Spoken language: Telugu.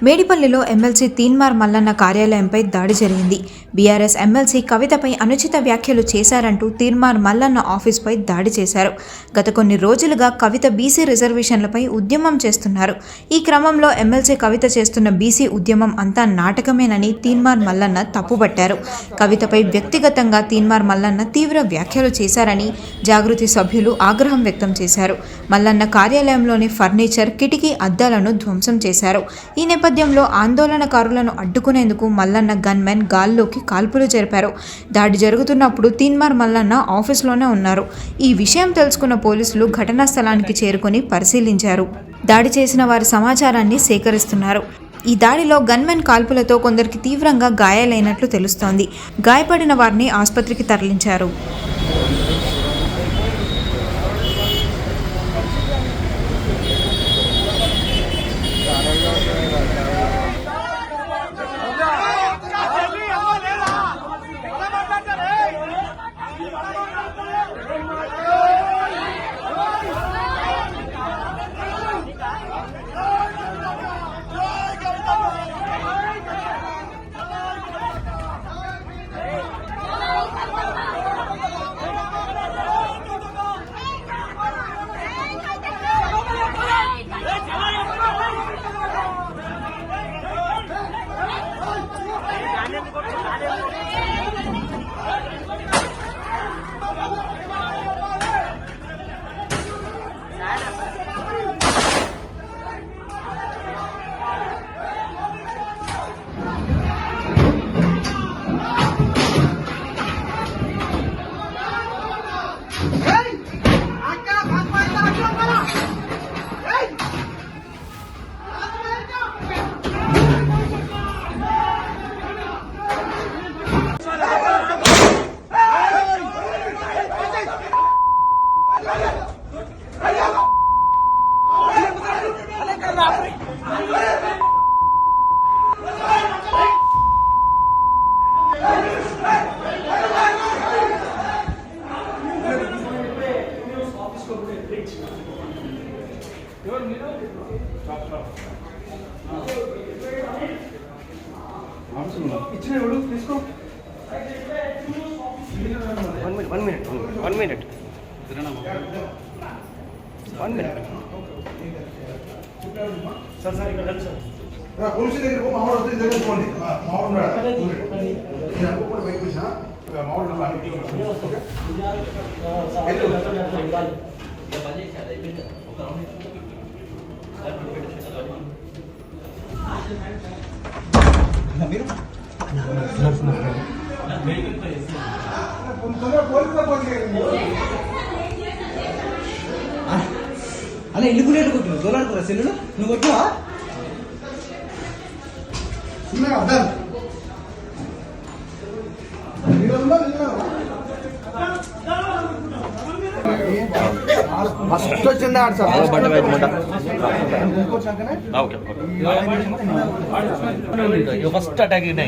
మేడిపల్లిలో ఎమ్మెల్సీ తీన్మార్ మల్లన్న కార్యాలయంపై దాడి జరిగింది. బీఆర్ఎస్ ఎమ్మెల్సీ కవితపై అనుచిత వ్యాఖ్యలు చేశారంటూ తీన్మార్ మల్లన్న ఆఫీస్పై దాడి చేశారు. గత కొన్ని రోజులుగా కవిత బీసీ రిజర్వేషన్లపై ఉద్యమం చేస్తున్నారు. ఈ క్రమంలో ఎమ్మెల్సీ కవిత చేస్తున్న బీసీ ఉద్యమం అంతా నాటకమేనని తీన్మార్ మల్లన్న తప్పుపట్టారు. కవితపై వ్యక్తిగతంగా తీన్మార్ మల్లన్న తీవ్ర వ్యాఖ్యలు చేశారని జాగృతి సభ్యులు ఆగ్రహం వ్యక్తం చేశారు. మల్లన్న కార్యాలయంలోని ఫర్నిచర్, కిటికీ అద్దాలను ధ్వంసం చేశారు. ఈ నేపథ్యంలో ఆందోళనకారులను అడ్డుకునేందుకు మల్లన్న గన్మెన్ గాల్లోకి కాల్పులు జరిపారు. దాడి జరుగుతున్నప్పుడు తీన్మార్ మల్లన్న ఆఫీసులోనే ఉన్నారు. ఈ విషయం తెలుసుకున్న పోలీసులు ఘటనా స్థలానికి చేరుకుని పరిశీలించారు. దాడి చేసిన వారి సమాచారాన్ని సేకరిస్తున్నారు. ఈ దాడిలో గన్మెన్ కాల్పులతో కొందరికి తీవ్రంగా గాయాలైనట్లు తెలుస్తోంది. గాయపడిన వారిని ఆసుపత్రికి తరలించారు. One minute. అలా ఇల్లు కొట్టు దోలాడుకోరా సెల్లు నువ్వు కొట్టువా ఫస్ట్ వచ్చింది ఫస్ట్ అటాక్ అయింది.